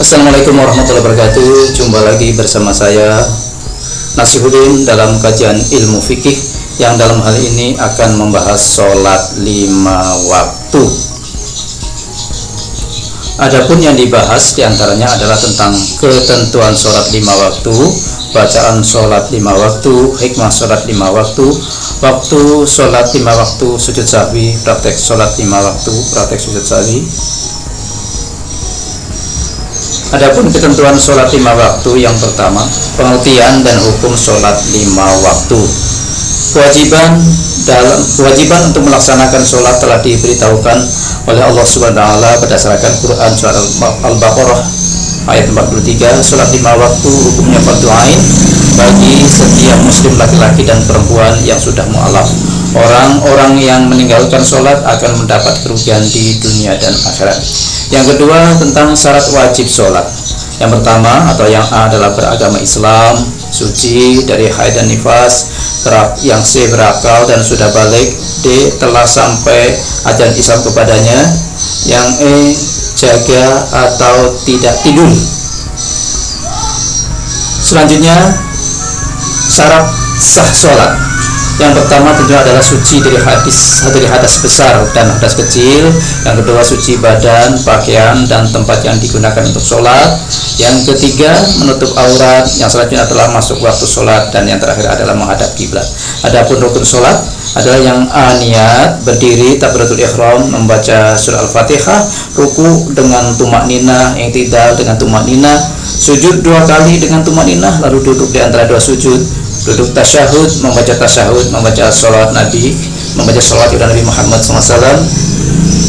Assalamualaikum warahmatullahi wabarakatuh. Jumpa lagi bersama saya Nasihuddin dalam kajian ilmu fikih yang dalam hal ini akan membahas sholat 5 waktu. Adapun yang dibahas diantaranya adalah tentang ketentuan sholat 5 waktu, bacaan sholat 5 waktu, hikmah sholat 5 waktu, waktu sholat 5 waktu, sujud sahwi, praktek sholat 5 waktu, praktek sujud sahwi. Adapun ketentuan sholat 5 waktu, yang pertama, pengertian dan hukum sholat 5 waktu. Kewajiban untuk melaksanakan sholat telah diberitahukan oleh Allah Subhanahu wa Ta'ala berdasarkan Quran surat Al-Baqarah ayat 43. Sholat 5 waktu hukumnya fardu ain bagi setiap muslim laki-laki dan perempuan yang sudah mu'alaf. Orang-orang yang meninggalkan sholat akan mendapat kerugian di dunia dan akhirat. Yang kedua, tentang syarat wajib sholat. Yang pertama atau yang A adalah beragama Islam, suci dari haid dan nifas, yang C berakal dan sudah balik, D telah sampai ajaran Islam kepadanya, yang E jaga atau tidak tidur. Selanjutnya, syarat sah sholat. Yang pertama tentunya adalah suci dari hadas besar dan hadas kecil. Yang kedua, suci badan, pakaian, dan tempat yang digunakan untuk sholat. Yang ketiga, menutup aurat. Yang selanjutnya adalah masuk waktu sholat. Dan yang terakhir adalah menghadap kiblat. Adapun rukun sholat adalah yang A, niat, berdiri, takbiratul ihram, membaca surah Al-Fatihah, ruku dengan tumak ninah, i'tidal dengan tumak ninah, sujud 2 kali dengan tumak ninah, lalu duduk di antara 2 sujud, duduk tasyahud, membaca tasyahud, membaca sholawat Nabi, membaca sholawat kepada Nabi Muhammad SAW,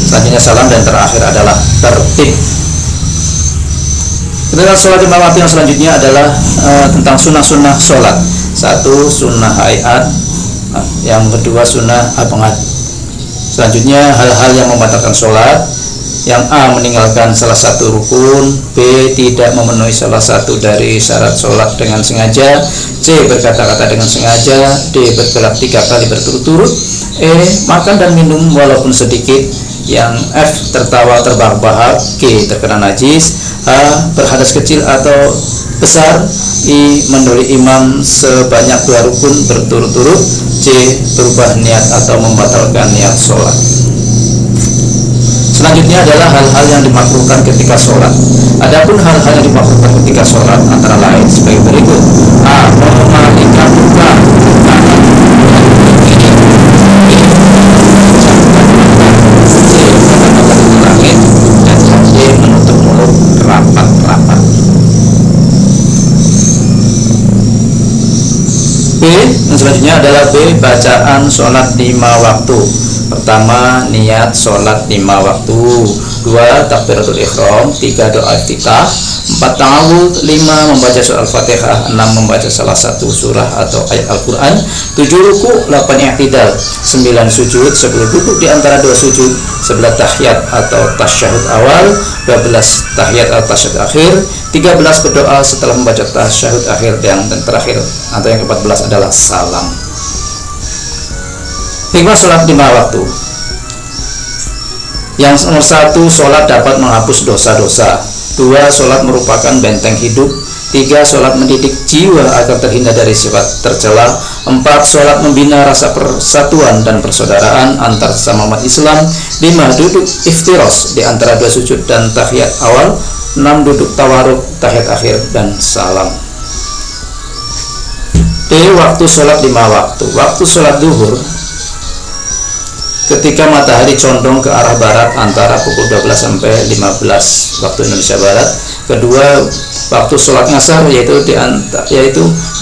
selanjutnya salam, dan terakhir adalah tertib. Kemudian sholat 5 waktu yang selanjutnya adalah tentang sunnah-sunnah sholat. 1. Sunnah hayat. Yang kedua, sunnah abangad. Selanjutnya, hal-hal yang membatalkan sholat. Yang A, meninggalkan salah satu rukun. B, tidak memenuhi salah satu dari syarat sholat dengan sengaja. C, berkata-kata dengan sengaja. D, bergelak 3 kali berturut-turut. E, makan dan minum walaupun sedikit. Yang F, tertawa terbahak-bahak. G, terkena najis. H, berhadas kecil atau besar. I, mendoli imam sebanyak 2 rukun berturut-turut. C, berubah niat atau membatalkan niat sholat. Selanjutnya adalah hal-hal yang dimakruhkan ketika sholat. Adapun hal-hal yang dimakruhkan ketika sholat antara lain sebagai berikut. A, memalingkan muka kanan kiri. C, menatap ke langit. Dan D, menutup mulut rapat-rapat. B, yang selanjutnya adalah B, bacaan sholat 5 waktu. Pertama, niat sholat 5 waktu. 2, takbiratul ihram. 3, doa iftitah. 4, ta'awudz. 5, membaca surah Al-Fatihah. 6, membaca salah satu surah atau ayat Al-Quran. 7, ruku. 8, i'tidal. 9, sujud. 10, duduk di antara 2 sujud. 11, tahiyat atau tasyahud awal. 12, tahiyat atau tasyahud akhir. 13, berdoa setelah membaca tasyahud akhir. Dan terakhir atau yang ke-14 adalah salam. Hikmah sholat 5 waktu. Yang nomor 1, sholat dapat menghapus dosa-dosa. 2, sholat merupakan benteng hidup. 3, sholat mendidik jiwa agar terhindar dari sifat tercela. 4, sholat membina rasa persatuan dan persaudaraan antar sesama umat Islam. 5, duduk iftiros di antara 2 sujud dan tahiyat awal. 6, duduk tawaruk, tahiyat akhir, dan salam. D, waktu sholat 5 waktu. Waktu sholat duhur ketika matahari condong ke arah barat antara pukul 12 sampai 15 waktu Indonesia Barat. Kedua, waktu sholat ngasar yaitu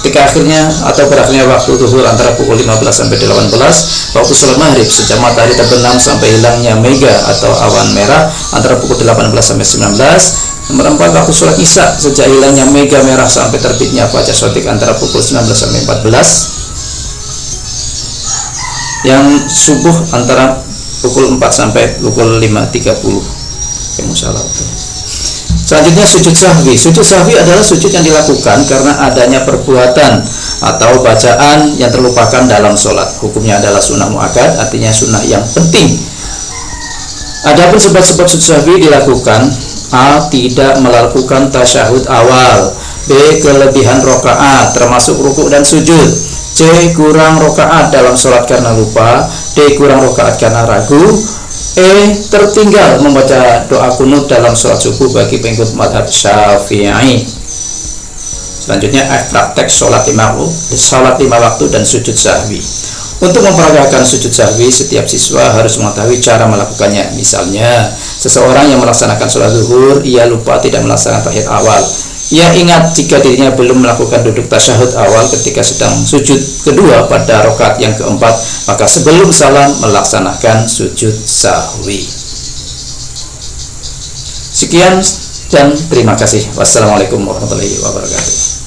ketika akhirnya atau berakhirnya waktu zuhur antara pukul 15 sampai 18. Waktu sholat maghrib sejak matahari terbenam sampai hilangnya mega atau awan merah antara pukul 18 sampai 19. Nomor 4, waktu sholat isya sejak hilangnya mega merah sampai terbitnya fajar shadiq antara pukul 19 sampai 14. Yang subuh antara pukul 4 sampai pukul 5.30. Selanjutnya, sujud sahwi. Sujud sahwi adalah sujud yang dilakukan karena adanya perbuatan atau bacaan yang terlupakan dalam sholat. Hukumnya adalah sunnah muakkad, artinya sunnah yang penting. Adapun sebab-sebab sujud sahwi dilakukan A. Tidak melakukan tasyahud awal. B. Kelebihan rokaat termasuk rukuk dan sujud. C. Kurang rokaat dalam sholat karena lupa. D. Kurang rokaat karena ragu. E. Tertinggal membaca doa kunut dalam sholat subuh bagi pengikut madhab Syafi'i. Selanjutnya F. Praktek sholat lima waktu dan sujud sahwi. Untuk memperagakan sujud sahwi, setiap siswa harus mengetahui cara melakukannya. Misalnya, seseorang yang melaksanakan sholat zuhur, ia lupa tidak melaksanakan tahiyat awal. Ia ingat jika dirinya belum melakukan duduk tasyahud awal ketika sedang sujud kedua pada rakaat yang keempat, maka sebelum salam melaksanakan sujud sahwi. Sekian dan terima kasih. Wassalamualaikum warahmatullahi wabarakatuh.